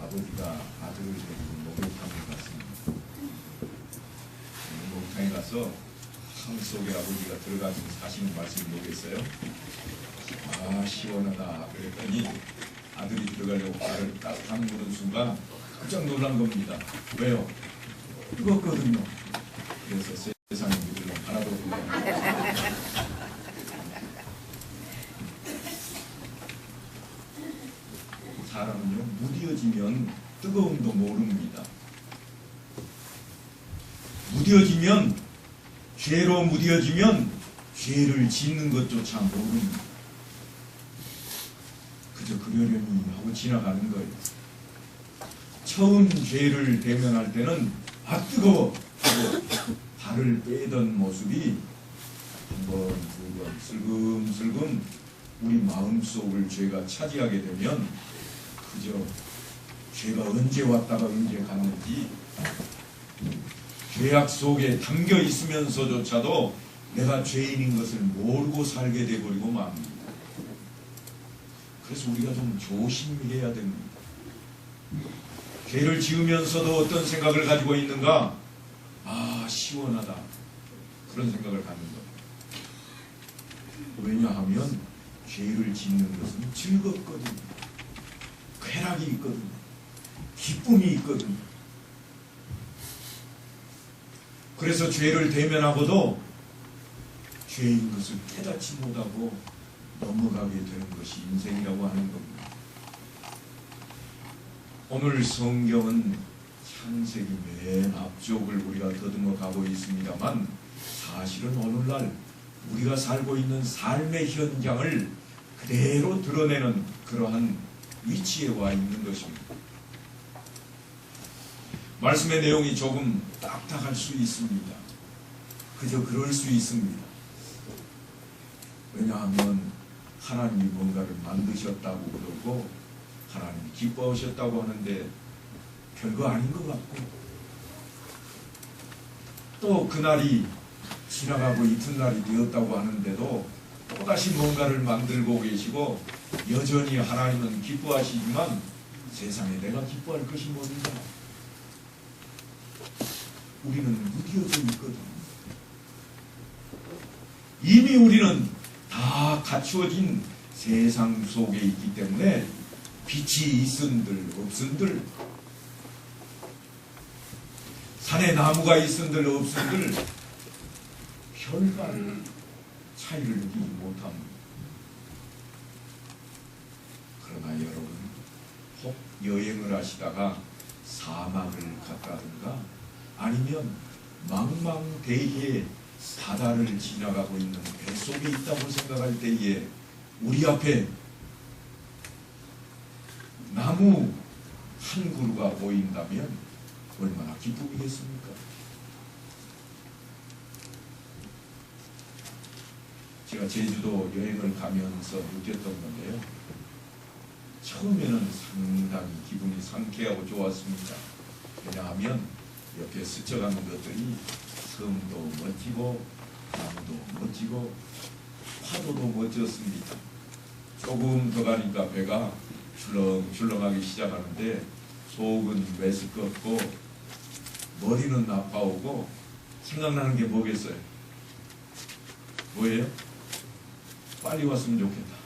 아버지가 아들을 데리고 목욕탕에 갔습니다. 목욕탕에 가서 탕 속에 아버지가 들어가서 하시는 말씀이 뭐겠어요? 아 시원하다 그랬더니 아들이 들어가려고 발을 딱 담그는 순간 깜짝 놀란 겁니다. 왜요? 뜨겁거든요. 그래서 세상에 믿을 놈 하나도 없고요. 사람은요 무뎌지면 뜨거움도 모릅니다. 무뎌지면 죄로 무뎌지면 죄를 짓는 것조차 모릅니다. 그저 그러려니 하고 지나가는 거예요. 처음 죄를 대면할 때는 아 뜨거워 하고 발을 빼던 모습이 한 번, 두 번 슬금슬금 우리 마음속을 죄가 차지하게 되면 그저 죄가 언제 왔다가 언제 갔는지 죄악 속에 담겨 있으면서조차도 내가 죄인인 것을 모르고 살게 돼버리고 맙니다. 그래서 우리가 좀 조심해야 됩니다. 죄를 지으면서도 어떤 생각을 가지고 있는가? 아 시원하다 그런 생각을 갖는 것. 왜냐하면 죄를 짓는 것은 즐겁거든요. 쾌락이 있거든요. 기쁨이 있거든요. 그래서 죄를 대면하고도 죄인 것을 깨닫지 못하고 넘어가게 되는 것이 인생이라고 하는 겁니다. 오늘 성경은 창세기 맨 앞쪽을 우리가 더듬어 가고 있습니다만 사실은 오늘날 우리가 살고 있는 삶의 현장을 그대로 드러내는 그러한 위치에 와 있는 것입니다. 말씀의 내용이 조금 딱딱할 수 있습니다. 그저 그럴 수 있습니다. 왜냐하면 하나님이 뭔가를 만드셨다고 그러고 하나님이 기뻐하셨다고 하는데 별거 아닌 것 같고 또 그날이 지나가고 이튿날이 되었다고 하는데도 또다시 뭔가를 만들고 계시고 여전히 하나님은 기뻐하시지만 세상에 내가 기뻐할 것이 뭐인가? 우리는 무뎌져 있거든요. 이미 우리는 다 갖추어진 세상 속에 있기 때문에 빛이 있은들 없은들 산에 나무가 있은들 없은들 별반 차이를 느끼지 못합니다. 그러나 여러분 혹 여행을 하시다가 사막을 갔다든가 아니면 망망대해에 바다를 지나가고 있는 배 속에 있다고 생각할 때에 우리 앞에 나무 한 그루가 보인다면 얼마나 기쁘겠습니까? 제가 제주도 여행을 가면서 느꼈던 건데요. 처음에는 상당히 기분이 상쾌하고 좋았습니다. 왜냐하면 옆에 스쳐가는 것들이 섬도 멋지고 나무도 멋지고 파도도 멋졌습니다. 조금 더 가니까 배가 출렁출렁하기 시작하는데 속은 메스껍고 머리는 아파오고 생각나는 게 뭐겠어요? 뭐예요? 빨리 왔으면 좋겠다.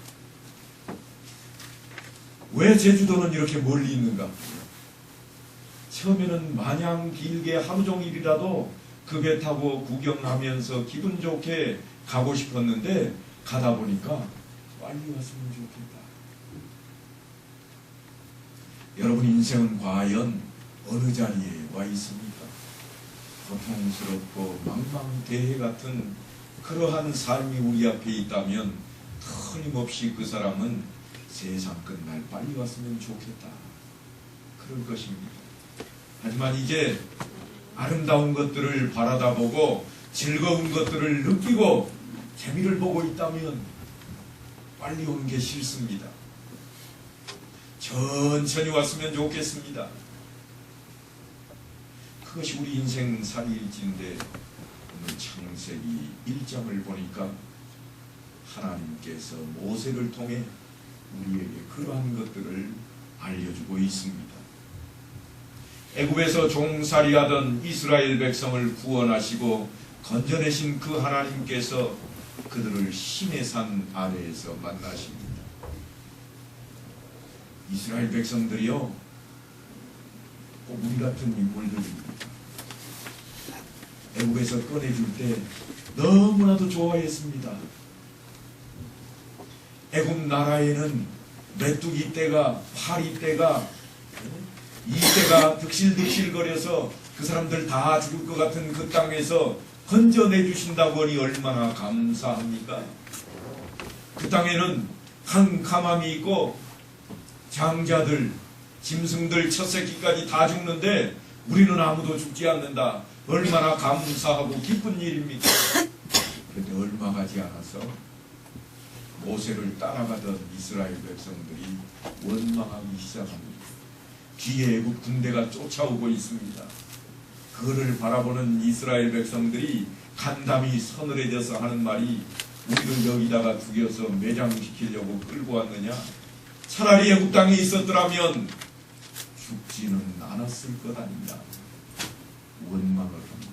왜 제주도는 이렇게 멀리 있는가? 처음에는 마냥 길게 하루 종일이라도 그 배 타고 구경하면서 기분 좋게 가고 싶었는데 가다 보니까 빨리 왔으면 좋겠다. 여러분 인생은 과연 어느 자리에 와 있습니까? 고통스럽고 망망대해 같은 그러한 삶이 우리 앞에 있다면 틀림없이 그 사람은 세상 끝날 빨리 왔으면 좋겠다. 그럴 것입니다. 하지만 이제 아름다운 것들을 바라다 보고 즐거운 것들을 느끼고 재미를 보고 있다면 빨리 오는 게 싫습니다. 천천히 왔으면 좋겠습니다. 그것이 우리 인생 살이일지인데 오늘 창세기 1장을 보니까 하나님께서 모세를 통해 우리에게 그러한 것들을 알려주고 있습니다. 애굽에서 종살이하던 이스라엘 백성을 구원하시고 건져내신 그 하나님께서 그들을 신의 산 아래에서 만나십니다. 이스라엘 백성들이요, 꼭 우리 같은 인물들입니다. 애굽에서 꺼내줄 때 너무나도 좋아했습니다. 애굽 나라에는 메뚜기 떼가, 파리 떼가, 이 떼가 득실득실거려서 그 사람들 다 죽을 것 같은 그 땅에서 건져내주신다고 하니 얼마나 감사합니까? 그 땅에는 캄캄함이 있고 장자들, 짐승들, 첫 새끼까지 다 죽는데 우리는 아무도 죽지 않는다. 얼마나 감사하고 기쁜 일입니까? 그런데 얼마 가지 않아서 모세를 따라가던 이스라엘 백성들이 원망하기 시작합니다. 뒤에 애굽 군대가 쫓아오고 있습니다. 그를 바라보는 이스라엘 백성들이 간담이 서늘해져서 하는 말이, 우리를 여기다가 죽여서 매장시키려고 끌고 왔느냐? 차라리 애굽 땅에 있었더라면 죽지는 않았을 것 아니냐. 원망을 합니다.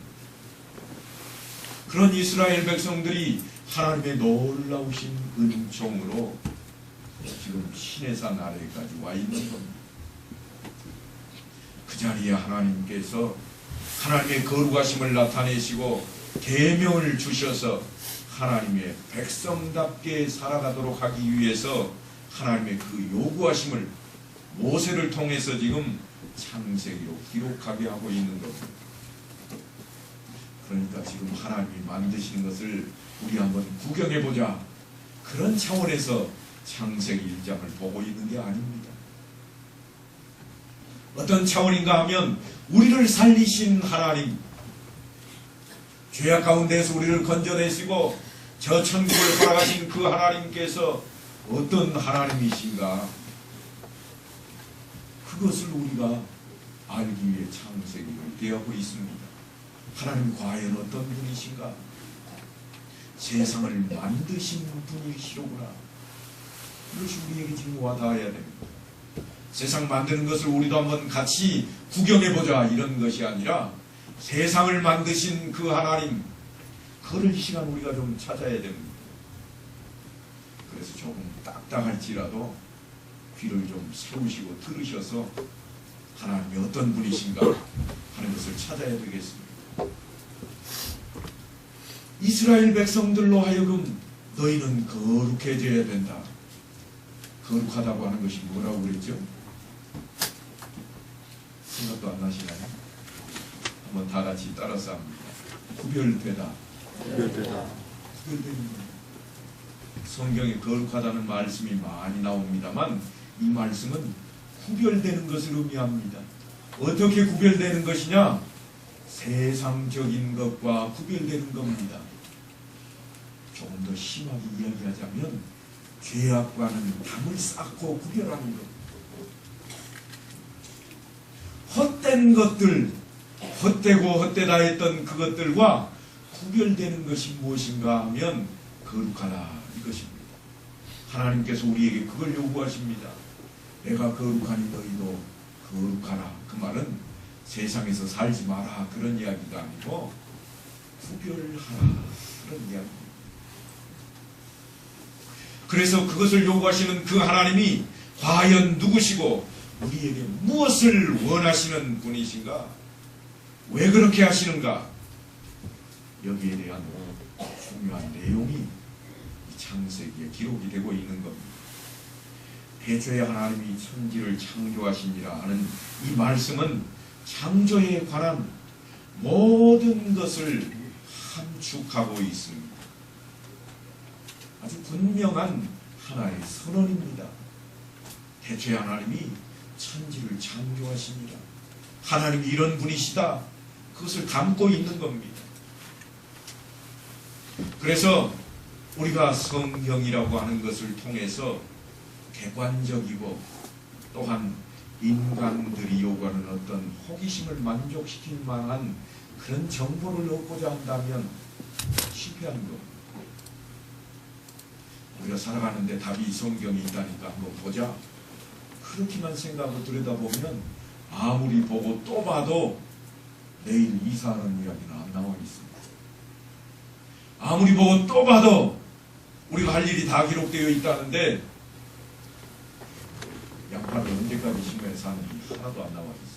그런 이스라엘 백성들이 하나님의 놀라우신 은총으로 지금 신의 산 아래까지 와 있는 겁니다. 그 자리에 하나님께서 하나님의 거룩하심을 나타내시고 계명을 주셔서 하나님의 백성답게 살아가도록 하기 위해서 하나님의 그 요구하심을 모세를 통해서 지금 창세기로 기록하게 하고 있는 겁니다. 그러니까 지금 하나님이 만드시는 것을 우리 한번 구경해보자, 그런 차원에서 창세기 1장을 보고 있는 게 아닙니다. 어떤 차원인가 하면 우리를 살리신 하나님, 죄악 가운데서 우리를 건져내시고 저 천국을 살아가신 그 하나님께서 어떤 하나님이신가, 그것을 우리가 알기 위해 창세기를 대하고 있습니다. 하나님 과연 어떤 분이신가? 세상을 만드신 분이시로구나. 이것이 우리에게 지금 와닿아야 됩니다. 세상 만드는 것을 우리도 한번 같이 구경해보자, 이런 것이 아니라 세상을 만드신 그 하나님, 그럴 시간 우리가 좀 찾아야 됩니다. 그래서 조금 딱딱할지라도 귀를 좀 세우시고 들으셔서 하나님이 어떤 분이신가 하는 것을 찾아야 되겠습니다. 이스라엘 백성들로 하여금 너희는 거룩해져야 된다. 거룩하다고 하는 것이 뭐라고 그랬죠? 생각도 안 나시나요? 한번 다 같이 따라서 합니다. 구별되다. 구별되다. 구별되는 거예요. 성경에 거룩하다는 말씀이 많이 나옵니다만 이 말씀은 구별되는 것을 의미합니다. 어떻게 구별되는 것이냐? 세상적인 것과 구별되는 겁니다. 조금 더 심하게 이야기하자면 죄악과는 담을 쌓고 구별하는 것. 헛된 것들, 헛되고 헛되다 했던 그것들과 구별되는 것이 무엇인가 하면 거룩하다, 이것입니다. 하나님께서 우리에게 그걸 요구하십니다. 내가 거룩하니 너희도 거룩하라. 그 말은 세상에서 살지 마라, 그런 이야기가 아니고 구별하라, 그런 이야기입니다. 그래서 그것을 요구하시는 그 하나님이 과연 누구시고 우리에게 무엇을 원하시는 분이신가? 왜 그렇게 하시는가? 여기에 대한 중요한 내용이 이 창세기에 기록이 되고 있는 겁니다. 태초에 하나님이 천지를 창조하시니라 하는 이 말씀은 창조에 관한 모든 것을 함축하고 있습니다. 아주 분명한 하나의 선언입니다. 태초에 하나님이 천지를 창조하십니다. 하나님이 이런 분이시다, 그것을 담고 있는 겁니다. 그래서 우리가 성경이라고 하는 것을 통해서 객관적이고 또한 인간들이 요구하는 어떤 호기심을 만족시킬 만한 그런 정보를 얻고자 한다면 실패하는 겁니다. 우리가 살아가는데 답이 성경이 있다니까 한번 보자, 그렇게만 생각하고 들여다보면 아무리 보고 또 봐도 내일 이사하는 이야기는 안 나와 있습니다. 아무리 보고 또 봐도 우리가 할 일이 다 기록되어 있다는데 양파를 언제까지 심어서 하는 일이 하나도 안 나와 있습니다.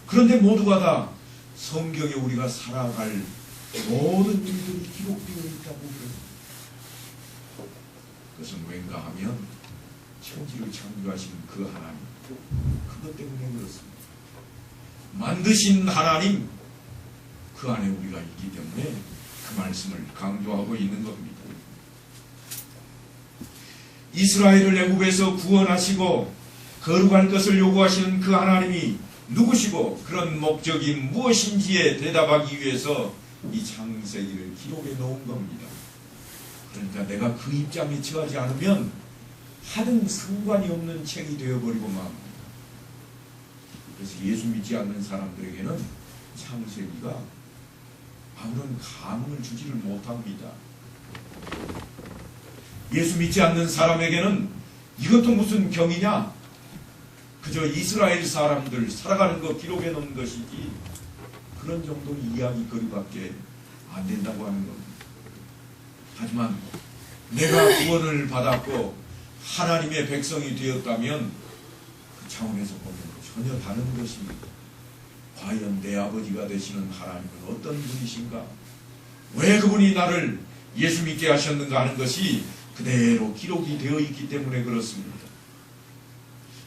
그런데 모두가 다 성경에 우리가 살아갈 모든 일들이 기록되어 있다고 그럽니다. 그것은 왠가 하면 천지를 창조하신 그 하나님, 그것 때문에 그렇습니다. 만드신 하나님, 그 안에 우리가 있기 때문에 그 말씀을 강조하고 있는 겁니다. 이스라엘을 애굽에서 구원하시고 거룩할 것을 요구하시는 그 하나님이 누구시고 그런 목적이 무엇인지에 대답하기 위해서 이 창세기를 기록해 놓은 겁니다. 그러니까 내가 그 입장에 처하지 않으면 하등 상관이 없는 책이 되어버리고 맙니다. 그래서 예수 믿지 않는 사람들에게는 창세기가 아무런 감흥을 주지를 못합니다. 예수 믿지 않는 사람에게는 이것도 무슨 경이냐? 그저 이스라엘 사람들 살아가는 거 기록해 놓은 것이지 그런 정도 이야기거리밖에 안 된다고 하는 겁니다. 하지만 내가 구원을 받았고 하나님의 백성이 되었다면 그 차원에서 보면 전혀 다른 것입니다. 과연 내 아버지가 되시는 하나님은 어떤 분이신가? 왜 그분이 나를 예수 믿게 하셨는가 하는 것이 그대로 기록이 되어 있기 때문에 그렇습니다.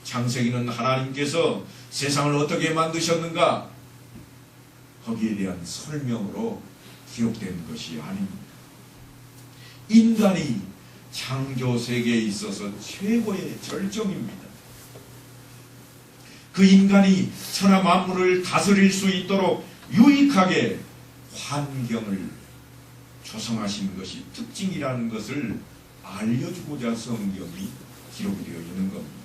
창세기는 하나님께서 세상을 어떻게 만드셨는가? 거기에 대한 설명으로 기록된 것이 아닙니다. 인간이 창조 세계에 있어서 최고의 절정입니다. 그 인간이 천하 만물을 다스릴 수 있도록 유익하게 환경을 조성하신 것이 특징이라는 것을 알려주고자 성경이 기록되어 있는 겁니다.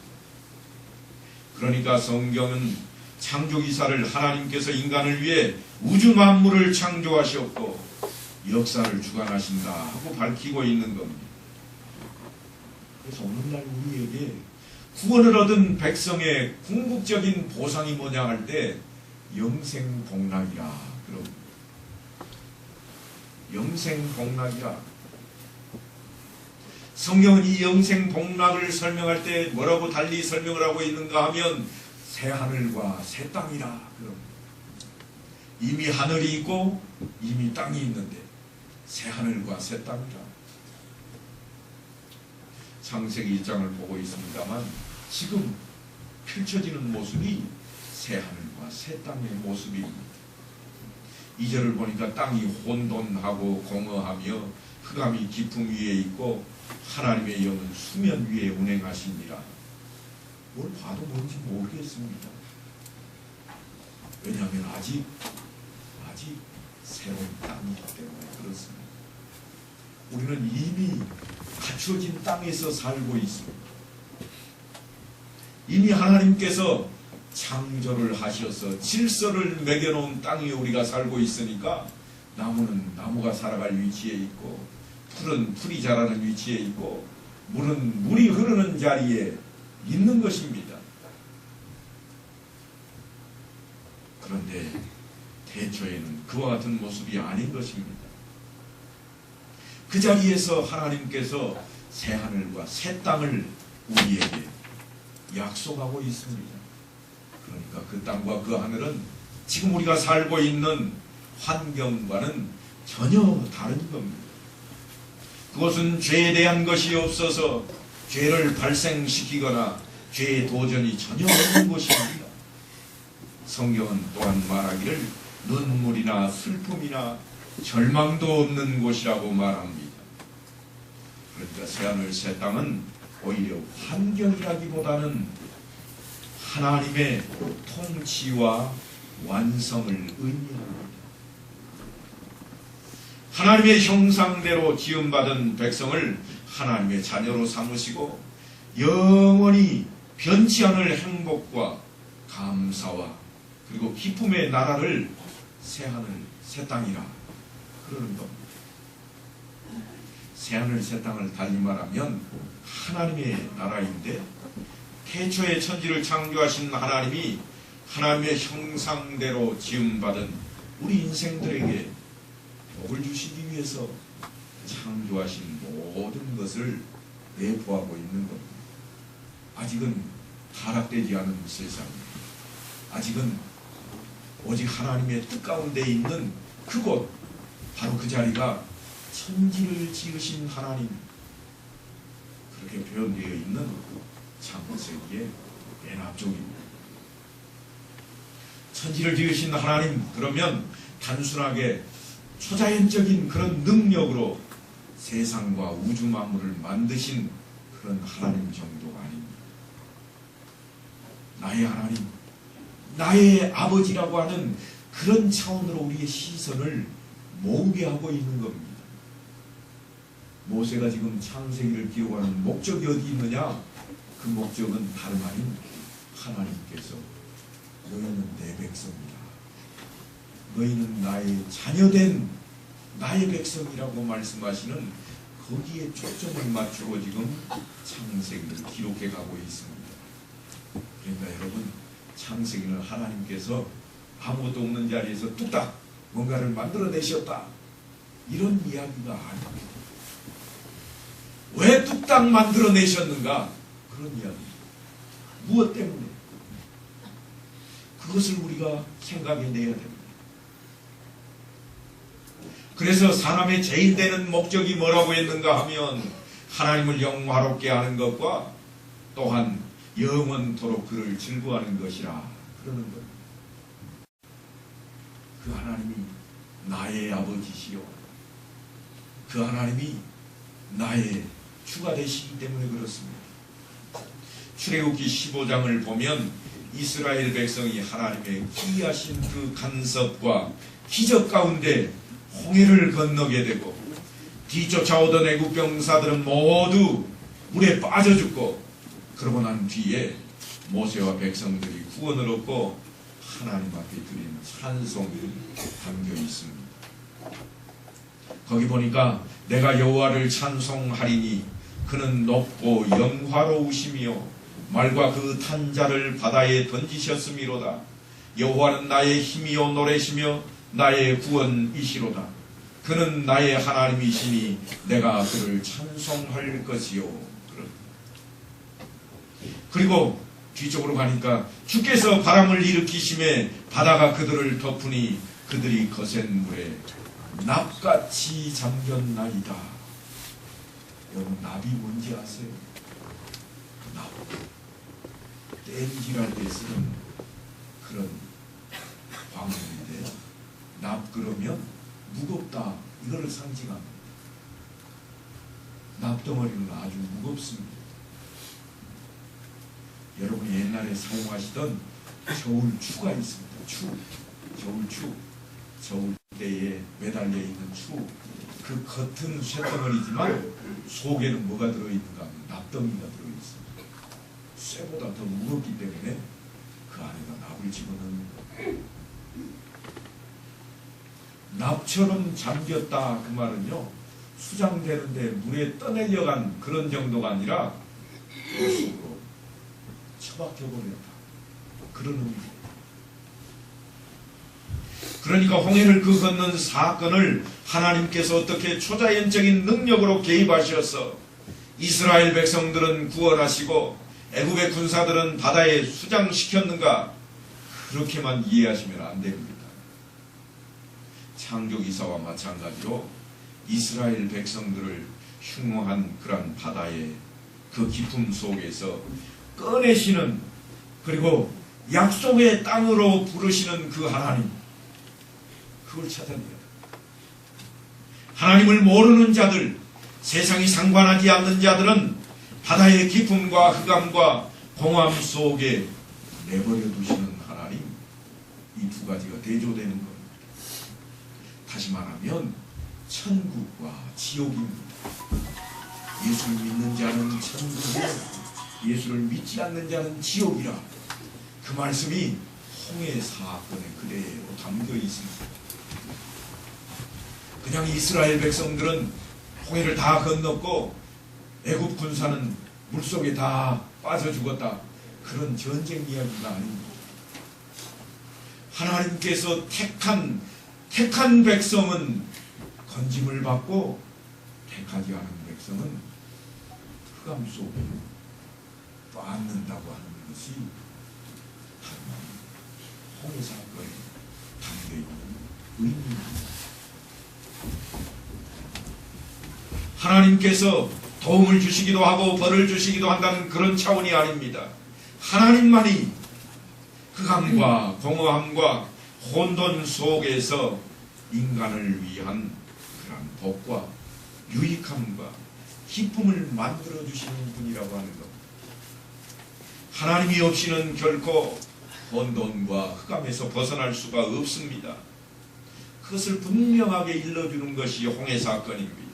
그러니까 성경은 창조기사를 하나님께서 인간을 위해 우주 만물을 창조하셨고 역사를 주관하신다 하고 밝히고 있는 겁니다. 그래서 오늘날 우리에게 구원을 얻은 백성의 궁극적인 보상이 뭐냐 할 때 영생복락이라 그럽니다. 영생복락이라. 성경은 이 영생복락을 설명할 때 뭐라고 달리 설명을 하고 있는가 하면 새하늘과 새 땅이라 그럽니다. 이미 하늘이 있고 이미 땅이 있는데 새하늘과 새 땅이라. 창세기 1장을 보고 있습니다만 지금 펼쳐지는 모습이 새하늘과 새 땅의 모습입니다. 2절을 보니까 땅이 혼돈하고 공허하며 흑암이 깊음 위에 있고 하나님의 영은 수면 위에 운행하시니라. 뭘 봐도 뭔지 모르겠습니다. 왜냐하면 아직 새로운 땅이기 때문에 그렇습니다. 우리는 이미 갖추어진 땅에서 살고 있습니다. 이미 하나님께서 창조를 하셔서 질서를 매겨놓은 땅에 우리가 살고 있으니까 나무는 나무가 살아갈 위치에 있고 풀은 풀이 자라는 위치에 있고 물은 물이 흐르는 자리에 있는 것입니다. 그런데 태초에는 그와 같은 모습이 아닌 것입니다. 그 자리에서 하나님께서 새하늘과 새 땅을 우리에게 약속하고 있습니다. 그러니까 그 땅과 그 하늘은 지금 우리가 살고 있는 환경과는 전혀 다른 겁니다. 그것은 죄에 대한 것이 없어서 죄를 발생시키거나 죄의 도전이 전혀 없는 곳입니다. 성경은 또한 말하기를 눈물이나 슬픔이나 절망도 없는 곳이라고 말합니다. 그러니까 새하늘 새 땅은 오히려 환경이라기보다는 하나님의 통치와 완성을 의미합니다. 하나님의 형상대로 지음받은 백성을 하나님의 자녀로 삼으시고 영원히 변치 않을 행복과 감사와 그리고 기쁨의 나라를 새하늘 새 땅이라 그러는 겁니다. 새하늘 새 땅을 달리 말하면 하나님의 나라인데 태초에 천지를 창조하신 하나님이 하나님의 형상대로 지음받은 우리 인생들에게 복을 주시기 위해서 창조하신 모든 것을 내포하고 있는 겁니다. 아직은 타락되지 않은 세상, 아직은 오직 하나님의 뜻 가운데 있는 그곳, 바로 그 자리가 천지를 지으신 하나님, 그렇게 표현되어 있는 창세기의 맨 앞쪽입니다. 천지를 지으신 하나님, 그러면 단순하게 초자연적인 그런 능력으로 세상과 우주 만물을 만드신 그런 하나님 정도가 아닙니다. 나의 하나님, 나의 아버지라고 하는 그런 차원으로 우리의 시선을 모으게 하고 있는 겁니다. 모세가 지금 창세기를 기록하는 목적이 어디 있느냐? 그 목적은 다름 아닌 하나님께서 너희는 내 백성이다, 너희는 나의 자녀된 나의 백성이라고 말씀하시는 거기에 초점을 맞추고 지금 창세기를 기록해 가고 있습니다. 그러니까 여러분, 창세기는 하나님께서 아무것도 없는 자리에서 뚝딱 뭔가를 만들어내셨다, 이런 이야기가 아닙니다. 왜 뚝딱 만들어내셨는가? 그런 이야기입니다. 무엇 때문에? 그것을 우리가 생각해내야 됩니다. 그래서 사람의 제일 되는 목적이 뭐라고 했는가 하면 하나님을 영화롭게 하는 것과 또한 영원토록 그를 즐거워하는 것이라 그러는 겁니다. 그 하나님이 나의 아버지시요, 그 하나님이 나의 주가 되시기 때문에 그렇습니다. 출애굽기 15장을 보면 이스라엘 백성이 하나님의 기이하신 그 간섭과 기적 가운데 홍해를 건너게 되고 뒤쫓아오던 애국 병사들은 모두 물에 빠져 죽고, 그러고 난 뒤에 모세와 백성들이 구원을 얻고 하나님 앞에 드리는 찬송이 담겨 있습니다. 거기 보니까 내가 여호와를 찬송하리니 그는 높고 영화로우시며 말과 그 탄 자를 바다에 던지셨음이로다. 여호와는 나의 힘이요 노래시며 나의 구원이시로다. 그는 나의 하나님이시니 내가 그를 찬송할 것이요. 그리고 뒤쪽으로 가니까 주께서 바람을 일으키심에 바다가 그들을 덮으니 그들이 거센 물에 납같이 잠겼나이다. 여러분, 납이 뭔지 아세요? 납. 땜질할 때 쓰는 그런 광물인데, 납 그러면 무겁다, 이거를 상징합니다. 납덩어리는 아주 무겁습니다. 여러분이 옛날에 사용하시던 저울추가 있습니다. 추, 저울추, 저울대에 매달려 있는 추. 그 겉은 쇳덩어리지만 속에는 뭐가 들어있는가 하면 납덩이가 들어있습니다. 쇠보다 더 무겁기 때문에 그 안에다 납을 집어넣는 거예요. 납처럼 잠겼다, 그 말은요, 수장되는데 물에 떠내려간 그런 정도가 아니라 그 속으로 처박혀버렸다, 그런 의미입니다. 그러니까 홍해를 그 건넌 사건을 하나님께서 어떻게 초자연적인 능력으로 개입하셔서 이스라엘 백성들은 구원하시고 애굽의 군사들은 바다에 수장시켰는가, 그렇게만 이해하시면 안 됩니다. 창조기사와 마찬가지로 이스라엘 백성들을 흉흉한 그런 바다의 그 깊음 속에서 꺼내시는, 그리고 약속의 땅으로 부르시는 그 하나님, 그걸 찾아내야 돼요. 하나님을 모르는 자들, 세상이 상관하지 않는 자들은 바다의 깊음과 흑암과 공허함 속에 내버려 두시는 하나님, 이 두 가지가 대조되는 겁니다. 다시 말하면 천국과 지옥입니다. 예수를 믿는 자는 천국이고 예수를 믿지 않는 자는 지옥이라, 그 말씀이 홍해 사건에 그대로 담겨 있습니다. 그냥 이스라엘 백성들은 홍해를 다 건넜고 애굽 군사는 물속에 다 빠져 죽었다, 그런 전쟁 이야기가 아닙니다. 하나님께서 택한 백성은 건짐을 받고 택하지 않은 백성은 흑암 속에 빠앉는다고 하는 것이 홍해 사건에 담겨있는 의미입니다. 하나님께서 도움을 주시기도 하고 벌을 주시기도 한다는 그런 차원이 아닙니다. 하나님만이 흑암과 공허함과 혼돈 속에서 인간을 위한 그런 복과 유익함과 기쁨을 만들어 주시는 분이라고 하는 것. 하나님이 없이는 결코 혼돈과 흑암에서 벗어날 수가 없습니다. 그것을 분명하게 일러주는 것이 홍해 사건입니다.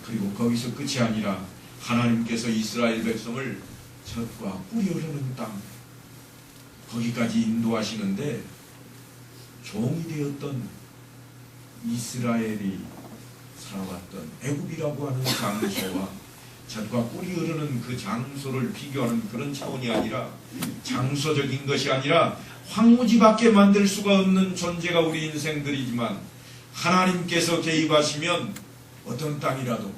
그리고 거기서 끝이 아니라 하나님께서 이스라엘 백성을 젖과 꿀이 흐르는 땅, 거기까지 인도하시는데 종이 되었던 이스라엘이 살아왔던 애굽이라고 하는 장소와 젖과 꿀이 흐르는 그 장소를 비교하는 그런 차원이 아니라, 장소적인 것이 아니라 황무지밖에 만들 수가 없는 존재가 우리 인생들이지만 하나님께서 개입하시면 어떤 땅이라도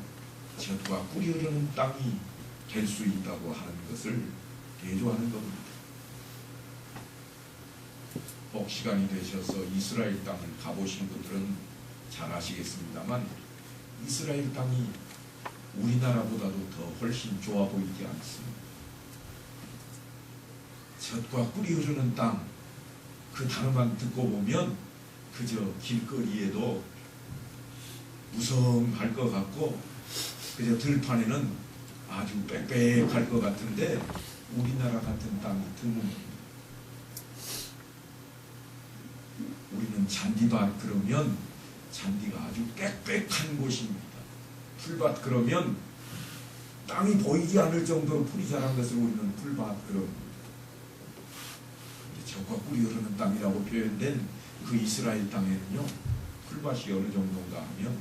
젖과 꿀이 흐르는 땅이 될 수 있다고 하는 것을 대조하는 겁니다. 혹 시간이 되셔서 이스라엘 땅을 가보신 분들은 잘 아시겠습니다만 이스라엘 땅이 우리나라보다도 더 훨씬 좋아 보이지 않습니다. 젖과 꿀이 흐르는 땅, 그 단어만 듣고 보면 그저 길거리에도 무성할 것 같고 그저 들판에는 아주 빽빽할 것 같은데 우리나라 같은 땅이 드뭅니다. 우리는 잔디밭 그러면 잔디가 아주 빽빽한 곳입니다. 풀밭 그러면 땅이 보이지 않을 정도로 풀이 자란 것을 우리는 풀밭 그럽니다. 젖과 꿀이 흐르는 땅이라고 표현된 그 이스라엘 땅에는요, 풀밭이 어느 정도인가 하면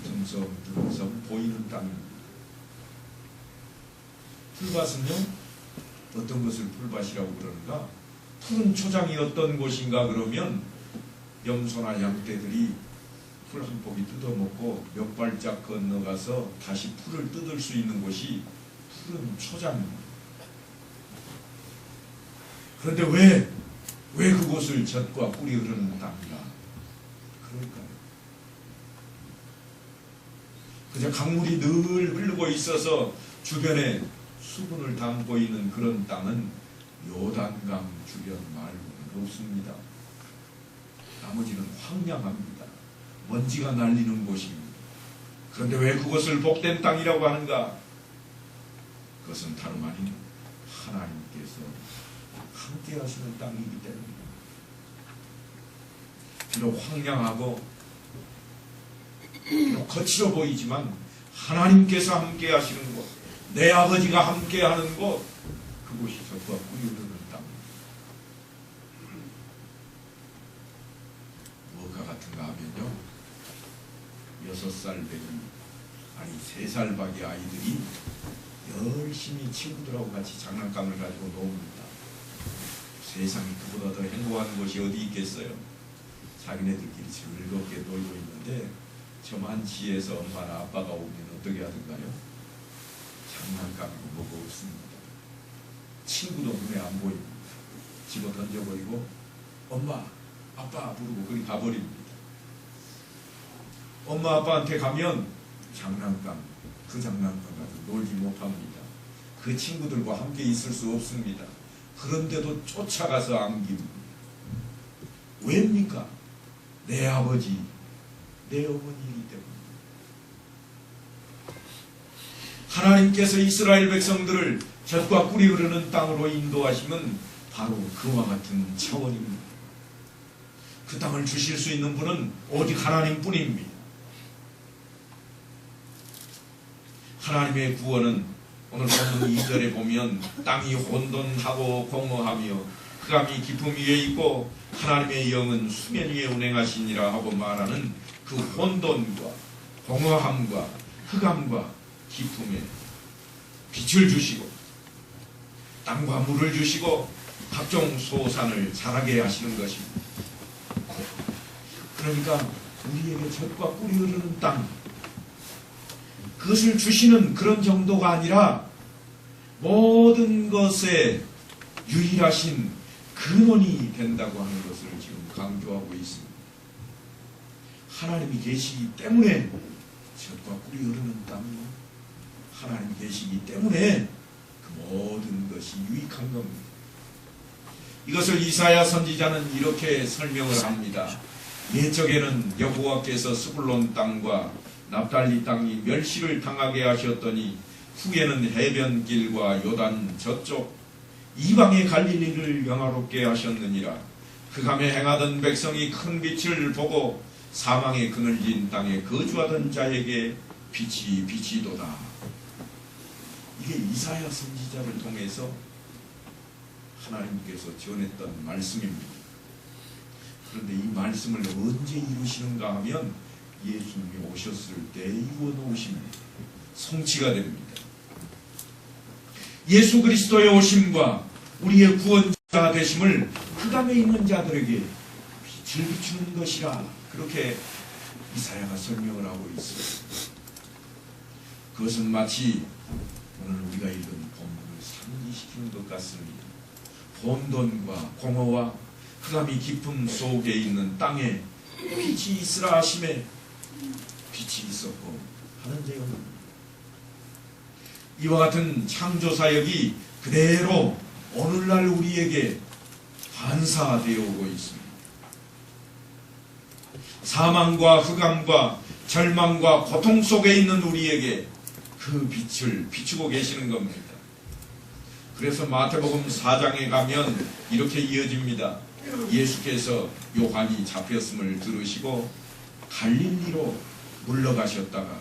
듬성듬성 보이는 땅입니다. 풀밭은요, 어떤 것을 풀밭이라고 그러는가? 푸른 초장이 어떤 곳인가 그러면 염소나 양떼들이 풀 한 포기 뜯어먹고 몇 발짝 건너가서 다시 풀을 뜯을 수 있는 곳이 푸른 초장입니다. 그런데 왜 그곳을 젖과 꿀이 흐르는 땅이라 그럴까요? 그저 강물이 늘 흐르고 있어서 주변에 수분을 담고 있는 그런 땅은 요단강 주변 말고는 없습니다. 나머지는 황량합니다. 먼지가 날리는 곳입니다. 그런데 왜 그것을 복된 땅이라고 하는가? 그것은 다름 아닌 하나님께서 함께 하시는 땅이기 때문입니다. 비록 황량하고 비록 거칠어 보이지만 하나님께서 함께 하시는 곳, 내 아버지가 함께 하는 곳, 그곳이 젖과 꿀이 흐르는 땅입니다. 뭐가 같은가 하면요, 6살 배기, 아니 3살 박이 아이들이 열심히 친구들하고 같이 장난감을 가지고 놉니다. 세상이 그보다 더 행복한 곳이 어디 있겠어요? 자기네들끼리 즐겁게 놀고 있는데 저만치에서 엄마나 아빠가 오면 어떻게 하던가요? 장난감이고 뭐고 없습니다. 친구도 눈에 안 보입니다. 집어 던져버리고 엄마, 아빠 부르고 거기 가버립니다. 엄마, 아빠한테 가면 장난감, 그 장난감 가지고 놀지 못합니다. 그 친구들과 함께 있을 수 없습니다. 그런데도 쫓아가서 안깁니다. 왜입니까? 내 아버지, 내 어머니이기 때문에. 하나님께서 이스라엘 백성들을 젖과 꿀이 흐르는 땅으로 인도하시면 바로 그와 같은 차원입니다. 그 땅을 주실 수 있는 분은 오직 하나님뿐입니다. 하나님의 구원은 오늘 본문 2절에 보면 땅이 혼돈하고 공허하며 흑암이 깊음 위에 있고 하나님의 영은 수면 위에 운행하시니라 하고 말하는 그 혼돈과 공허함과 흑암과 깊음에 빛을 주시고 땅과 물을 주시고 각종 소산을 자라게 하시는 것입니다. 그러니까 우리에게 젖과 꿀이 흐르는 땅, 그것을 주시는 그런 정도가 아니라 모든 것에 유일하신 근원이 된다고 하는 것을 지금 강조하고 있습니다. 하나님이 계시기 때문에 젖과 꿀이 흐르는 땅, 하나님이 계시기 때문에 그 모든 것이 유익한 겁니다. 이것을 이사야 선지자는 이렇게 설명을 합니다. 옛적에는 여호와께서 스불론 땅과 납달리 땅이 멸시를 당하게 하셨더니 후에는 해변길과 요단 저쪽 이방의 갈릴리를 영화롭게 하셨느니라. 흑암에 행하던 백성이 큰 빛을 보고 사망의 그늘진 땅에 거주하던 자에게 빛이 비치도다. 이게 이사야 선지자를 통해서 하나님께서 전했던 말씀입니다. 그런데 이 말씀을 언제 이루시는가 하면 예수님이 오셨을 때 이루어 놓으십니다. 성취가 됩니다. 예수 그리스도의 오심과 우리의 구원자 되심을 흑암에 있는 자들에게 빛을 비추는 것이라, 그렇게 이사야가 설명을 하고 있어요. 그것은 마치 오늘 우리가 읽은 본문을 상기시키는 것 같습니다. 혼돈과 공허와 흑암이 깊음 속에 있는 땅에 빛이 있으라 하심에 빛이 있었고 하는 내용입니다. 이와 같은 창조사역이 그대로 오늘날 우리에게 반사되어 오고 있습니다. 사망과 흑암과 절망과 고통 속에 있는 우리에게 그 빛을 비추고 계시는 겁니다. 그래서 마태복음 4장에 가면 이렇게 이어집니다. 예수께서 요한이 잡혔음을 들으시고 갈릴리로 물러가셨다가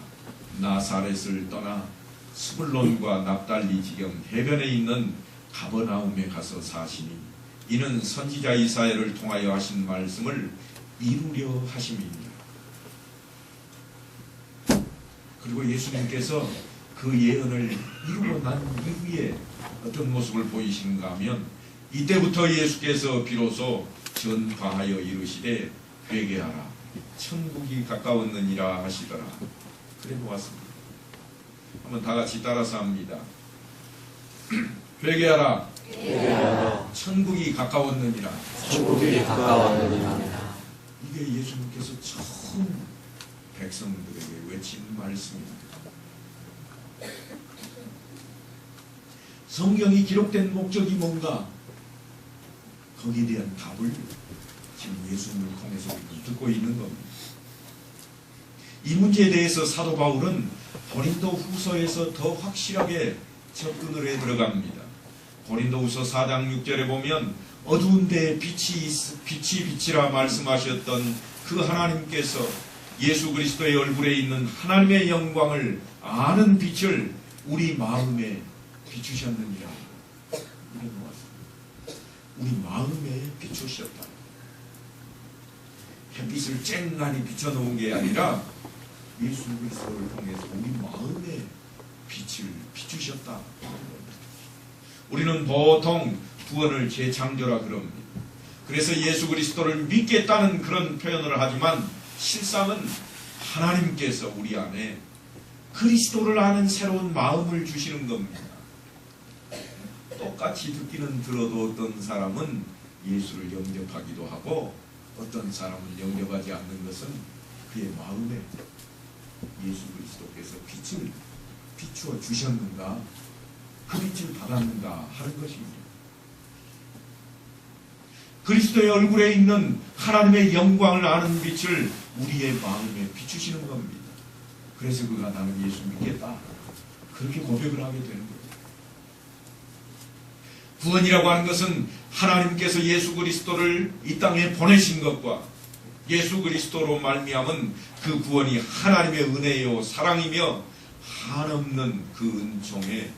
나사렛을 떠나 스불론과 납달리 지경 해변에 있는 가버나움에 가서 사시니 이는 선지자 이사야를 통하여 하신 말씀을 이루려 하심입니다. 그리고 예수님께서 그 예언을 이루고 난 이후에 어떤 모습을 보이시는가 하면 이때부터 예수께서 비로소 전파하여 이르시되 회개하라 천국이 가까웠느니라 하시더라. 그래 보았습니다. 한번 다 같이 따라서 합니다. 회개하라. 회개하라. 천국이 가까웠느니라. 천국이 가까웠느니라. 이게 예수님께서 처음 백성들에게 외친 말씀입니다. 성경이 기록된 목적이 뭔가, 거기에 대한 답을 지금 예수님을 통해서 듣고 있는 겁니다. 이 문제에 대해서 사도 바울은 고린도 후서에서 더 확실하게 접근을 해 들어갑니다. 고린도 후서 4장 6절에 보면 어두운 데에 빛이라 말씀하셨던 그 하나님께서 예수 그리스도의 얼굴에 있는 하나님의 영광을 아는 빛을 우리 마음에 비추셨느니라. 이래 놓았습니다. 우리 마음에 비추셨다. 햇빛을 쨍하니 비춰놓은 게 아니라 예수 그리스도를 통해서 우리 마음에 빛을 비추셨다. 우리는 보통 구원을 재창조라 그럽니다. 그래서 예수 그리스도를 믿겠다는 그런 표현을 하지만 실상은 하나님께서 우리 안에 그리스도를 아는 새로운 마음을 주시는 겁니다. 똑같이 듣기는 들어도 어떤 사람은 예수를 영접하기도 하고 어떤 사람은 영접하지 않는 것은 그의 마음에 예수 그리스도께서 빛을 비추어 주셨는가, 그 빛을 받았는가 하는 것입니다. 그리스도의 얼굴에 있는 하나님의 영광을 아는 빛을 우리의 마음에 비추시는 겁니다. 그래서 그가 나는 예수 믿겠다, 그렇게 고백을 하게 되는 거예요. 구원이라고 하는 것은 하나님께서 예수 그리스도를 이 땅에 보내신 것과 예수 그리스도로 말미암은 그 구원이 하나님의 은혜요 사랑이며 한없는 그 은총에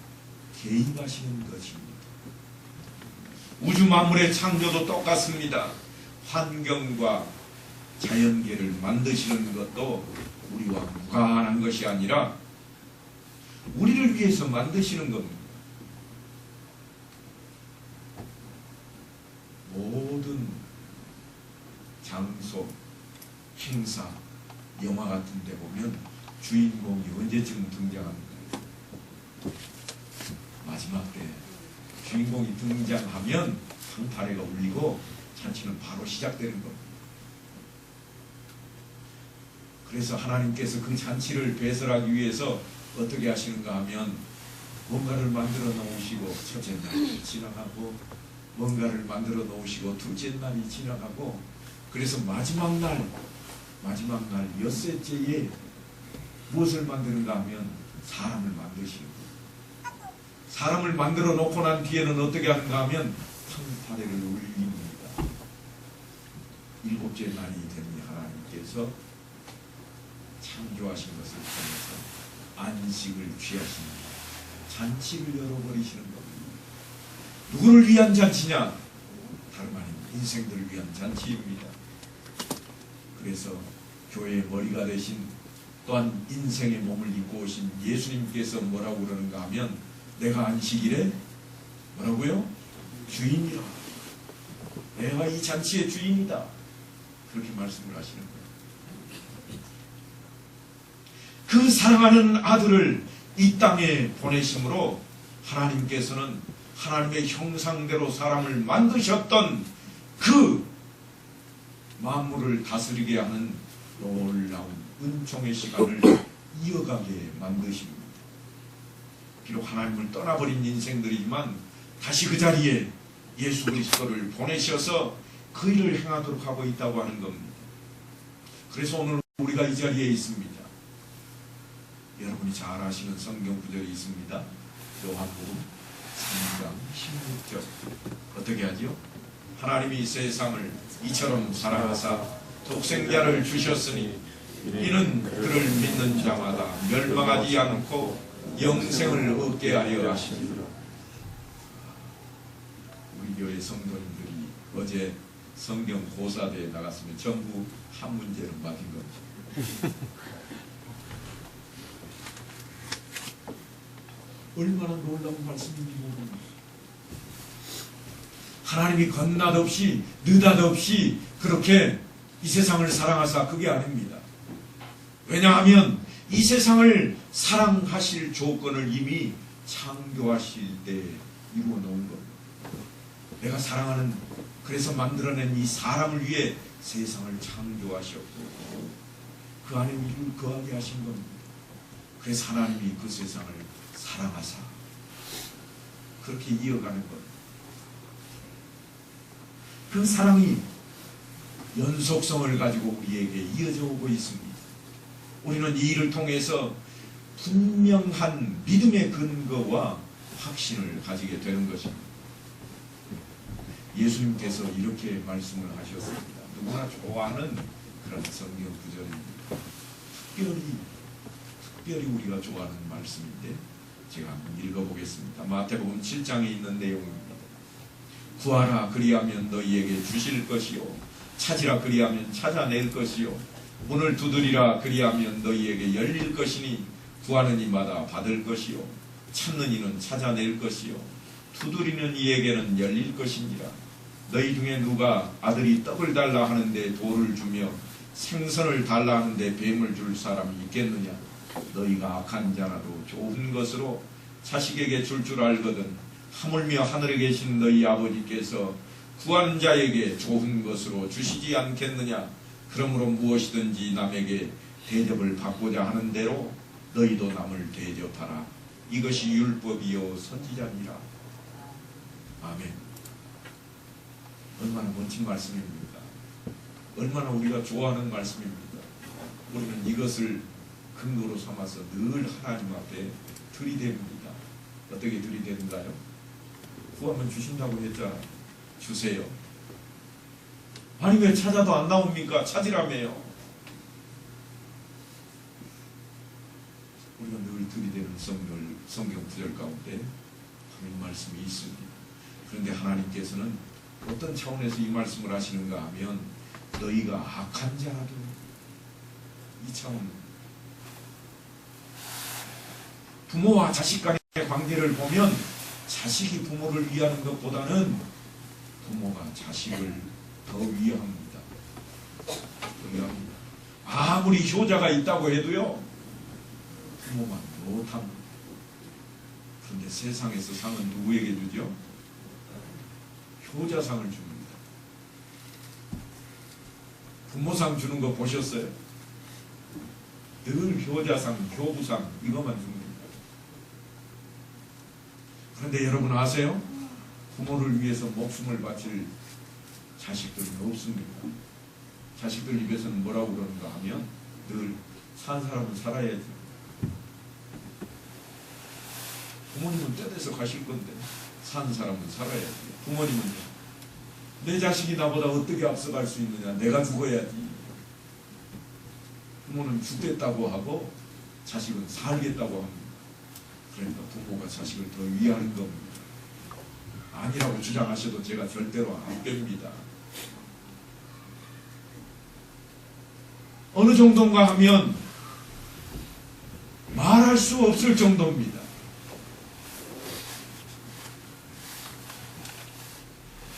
개입하시는 것입니다. 우주 만물의 창조도 똑같습니다. 환경과 자연계를 만드시는 것도 우리와 무관한 것이 아니라 우리를 위해서 만드시는 겁니다. 모든 장소, 행사, 영화 같은 데 보면 주인공이 언제쯤 등장합니다. 마지막 때 주인공이 등장하면 fanfare가 울리고 잔치는 바로 시작되는 겁니다. 그래서 하나님께서 그 잔치를 배설하기 위해서 어떻게 하시는가 하면 뭔가를 만들어 놓으시고 첫째 날이 지나가고 뭔가를 만들어 놓으시고 둘째 날이 지나가고 그래서 마지막 날 엿새째에 무엇을 만드는가 하면 사람을 만드시는 거예요. 사람을 만들어 놓고 난 뒤에는 어떻게 하는가 하면 fanfare를 울립니다. 일곱째 날이 되니 하나님께서 창조하신 것을 통해서 안식을 취하시는 잔치를 열어버리시는 겁니다. 누구를 위한 잔치냐? 다름 아닌 인생들을 위한 잔치입니다. 그래서 교회의 머리가 되신 또한 인생의 몸을 입고 오신 예수님께서 뭐라고 그러는가 하면 내가 안식일에 뭐라고요? 주인이라. 내가 이 잔치의 주인이다. 그렇게 말씀을 하시는 거예요. 그 사랑하는 아들을 이 땅에 보내심으로 하나님께서는 하나님의 형상대로 사람을 만드셨던 그 만물을 다스리게 하는 놀라운 은총의 시간을 이어가게 만드십니다. 비록 하나님을 떠나버린 인생들이지만 다시 그 자리에 예수 그리스도를 보내셔서 그 일을 행하도록 하고 있다고 하는 겁니다. 그래서 오늘 우리가 이 자리에 있습니다. 여러분이 잘 아시는 성경 구절이 있습니다. 요한복음 3장 16절 어떻게 하지요? 하나님이 세상을 이처럼 사랑하사 독생자를 주셨으니 이는 그를 믿는 자마다 멸망하지 않고 영생을 얻게 하려 하시니라. 우리 교회 성도님들이 어제 성경 고사대에 나갔으면 전부 한 문제로 맞은 겁니다. 얼마나 놀라운 말씀인지 모릅니다. 하나님이 건낮없이 느닷없이 그렇게 이 세상을 사랑하사 그게 아닙니다. 왜냐하면 이 세상을 사랑하실 조건을 이미 창조하실 때 이루어 놓은 겁니다. 내가 사랑하는 그래서 만들어낸 이 사람을 위해 세상을 창조하셨고 그 안에 우리를 거하게 하신 겁니다. 그래서 하나님이 그 세상을 사랑하사 그렇게 이어가는 것. 그 사랑이 연속성을 가지고 우리에게 이어져 오고 있습니다. 우리는 이 일을 통해서 분명한 믿음의 근거와 확신을 가지게 되는 것입니다. 예수님께서 이렇게 말씀을 하셨습니다. 누구나 좋아하는 그런 성경 구절입니다. 특별히 우리가 좋아하는 말씀인데 제가 한번 읽어보겠습니다. 마태복음 7장에 있는 내용입니다. 구하라 그리하면 너희에게 주실 것이요 찾으라 그리하면 찾아낼 것이요 문을 두드리라 그리하면 너희에게 열릴 것이니 구하는 이마다 받을 것이요 찾는 이는 찾아낼 것이요 두드리는 이에게는 열릴 것이니라. 너희 중에 누가 아들이 떡을 달라 하는데 돌을 주며 생선을 달라 하는데 뱀을 줄 사람이 있겠느냐. 너희가 악한 자라도 좋은 것으로 자식에게 줄 알거든 하물며 하늘에 계신 너희 아버지께서 구하는 자에게 좋은 것으로 주시지 않겠느냐. 그러므로 무엇이든지 남에게 대접을 받고자 하는 대로 너희도 남을 대접하라. 이것이 율법이요 선지자니라. 아멘. 얼마나 멋진 말씀입니까? 얼마나 우리가 좋아하는 말씀입니다. 우리는 이것을 근거로 삼아서 늘 하나님 앞에 들이댑니다. 어떻게 들이대는가요? 구하면 주신다고 했잖아요. 주세요. 아니 왜 찾아도 안 나옵니까? 찾으라며요. 우리가 늘 들이대는 성경 구절 가운데 하나님 말씀이 있습니다. 그런데 하나님께서는 어떤 차원에서 이 말씀을 하시는가 하면 너희가 악한 자라도 이 차원 부모와 자식 간의 관계를 보면 자식이 부모를 위하는 것보다는 부모가 자식을 더 위합니다. 위합니다. 아무리 효자가 있다고 해도요, 부모만 못합니다. 그런데 세상에서 상은 누구에게 주죠? 효자상을 줍니다. 부모상 주는 거 보셨어요? 늘 효자상, 효부상 이것만 줍니다. 그런데 여러분 아세요? 부모를 위해서 목숨을 바칠 자식들은 없습니다. 자식들 입에서는 뭐라고 그러는가 하면 늘 산 사람은 살아야지. 부모님은 떼내서 가실 건데 산 사람은 살아야지. 부모님은 내 자식이 나보다 어떻게 앞서갈 수 있느냐, 내가 죽어야지. 부모는 죽겠다고 하고 자식은 살겠다고 합니다. 그러니까 부모가 자식을 더 위하는 겁니다. 아니라고 주장하셔도 제가 절대로 안 뺍니다. 어느 정도인가 하면 말할 수 없을 정도입니다.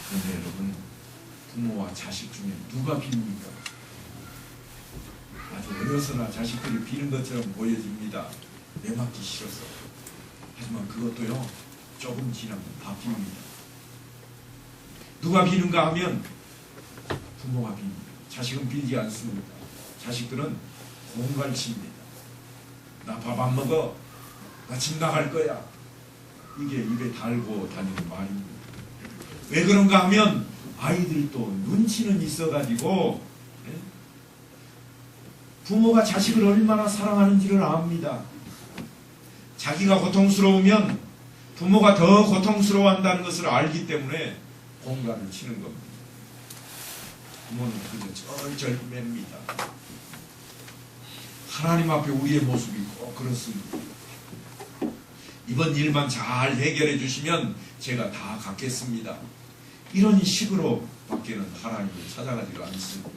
그런데 여러분, 부모와 자식 중에 누가 빕니까? 아주 어려서나 자식들이 비는 것처럼 보여집니다. 내맡기 싫어서. 하지만 그것도요, 조금 지나면 다 빕니다. 누가 비는가 하면 부모가 빕니다. 자식은 빌지 않습니다. 자식들은 공갈칩니다. 나 밥 안 먹어. 나 집 나갈 거야. 이게 입에 달고 다니는 말입니다. 왜 그런가 하면 아이들도 눈치는 있어가지고 부모가 자식을 얼마나 사랑하는지를 압니다. 자기가 고통스러우면 부모가 더 고통스러워한다는 것을 알기 때문에 공갈을 치는 겁니다. 부모는 그저 쩔쩔 맵니다. 하나님 앞에 우리의 모습이 꼭 그렇습니다. 이번 일만 잘 해결해 주시면 제가 다 갚겠습니다. 이런 식으로 밖에는 하나님을 찾아가지가 않습니다.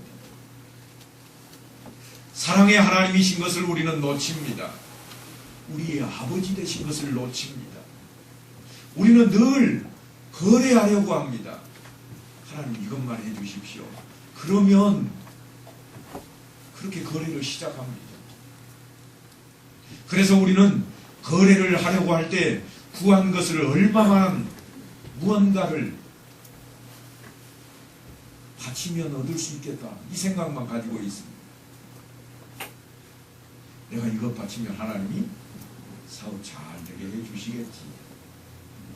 사랑의 하나님이신 것을 우리는 놓칩니다. 우리의 아버지 되신 것을 놓칩니다. 우리는 늘 거래하려고 합니다. 하나님 이것만 해 주십시오. 그러면 그렇게 거래를 시작합니다. 그래서 우리는 거래를 하려고 할 때 구한 것을 얼마만 무언가를 바치면 얻을 수 있겠다, 이 생각만 가지고 있습니다. 내가 이것 바치면 하나님이 사업 잘 되게 해주시겠지.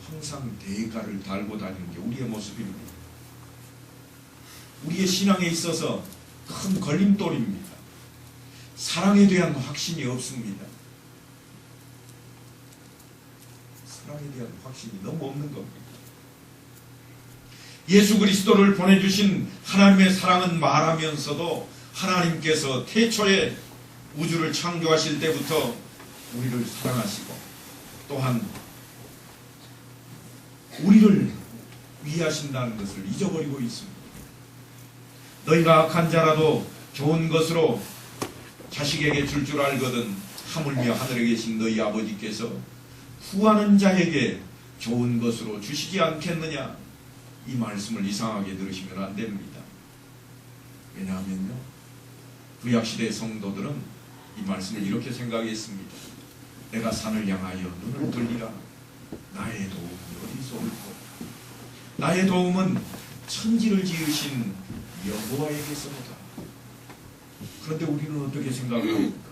항상 대가를 달고 다니는 게 우리의 모습입니다. 우리의 신앙에 있어서 큰 걸림돌입니다. 사랑에 대한 확신이 없습니다. 사랑에 대한 확신이 너무 없는 겁니다. 예수 그리스도를 보내주신 하나님의 사랑은 말하면서도 하나님께서 태초에 우주를 창조하실 때부터 우리를 사랑하시고 또한 우리를 위하신다는 것을 잊어버리고 있습니다. 너희가 악한 자라도 좋은 것으로 자식에게 줄 줄 알거든 하물며 하늘에 계신 너희 아버지께서 구하는 자에게 좋은 것으로 주시지 않겠느냐. 이 말씀을 이상하게 들으시면 안 됩니다. 왜냐하면요, 구약시대 성도들은 이 말씀을 이렇게 생각했습니다. 내가 산을 향하여 눈을 돌리라. 나의 도움이 어디서 올까? 나의 도움은 천지를 지으신 여호와에게서로다. 그런데 우리는 어떻게 생각을 합니까?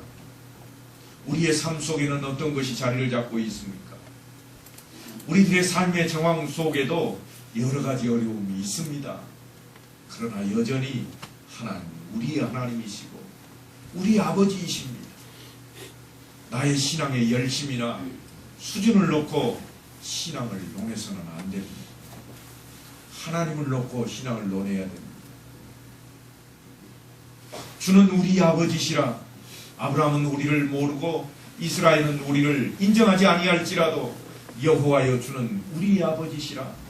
우리의 삶 속에는 어떤 것이 자리를 잡고 있습니까? 우리들의 삶의 정황 속에도 여러 가지 어려움이 있습니다. 그러나 여전히 하나님, 우리의 하나님이시고 우리 아버지이십니다. 나의 신앙의 열심이나 수준을 놓고 신앙을 논해서는 안 됩니다. 하나님을 놓고 신앙을 논해야 됩니다. 주는 우리 아버지시라. 아브라함은 우리를 모르고 이스라엘은 우리를 인정하지 아니할지라도 여호와여 주는 우리 아버지시라.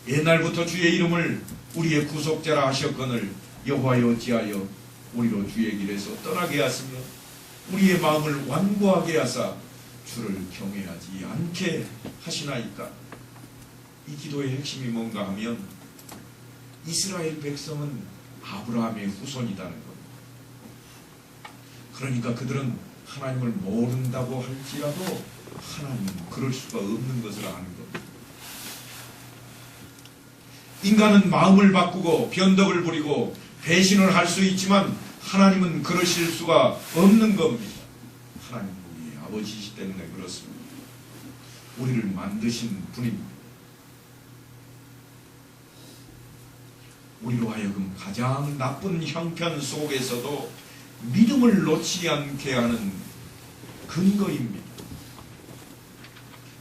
옛날부터 주의 이름을 우리의 구속자라 하셨거늘 여호와여 어찌하여 우리로 주의 길에서 떠나게 하시며 우리의 마음을 완고하게 하사 주를 경외하지 않게 하시나이까. 이 기도의 핵심이 뭔가 하면 이스라엘 백성은 아브라함의 후손이라는 겁니다. 그러니까 그들은 하나님을 모른다고 할지라도 하나님은 그럴 수가 없는 것을 아는 겁니다. 인간은 마음을 바꾸고 변덕을 부리고 배신을 할 수 있지만 하나님은 그러실 수가 없는 겁니다. 하나님은 우리의 아버지이기 때문에 그렇습니다. 우리를 만드신 분입니다. 우리로 하여금 가장 나쁜 형편 속에서도 믿음을 놓지 않게 하는 근거입니다.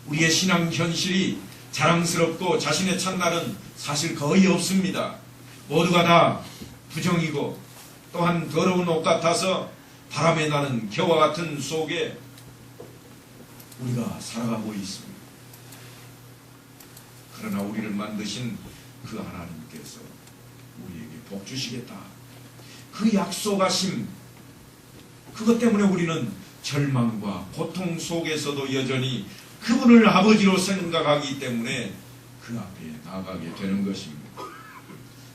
우리의 신앙 현실이 자랑스럽고 자신의 찬날은 사실 거의 없습니다. 모두가 다 부정이고 또한 더러운 옷 같아서 바람에 나는 겨와 같은 속에 우리가 살아가고 있습니다. 그러나 우리를 만드신 그 하나님께서 우리에게 복 주시겠다. 그 약속하심, 그것 때문에 우리는 절망과 고통 속에서도 여전히 그분을 아버지로 생각하기 때문에 그 앞에 나아가게 되는 것입니다.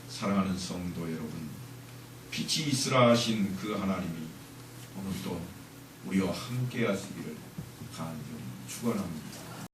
사랑하는 성도 여러분, 빛이 있으라 하신 그 하나님이 오늘도 우리와 함께 하시기를 간절히 축원합니다.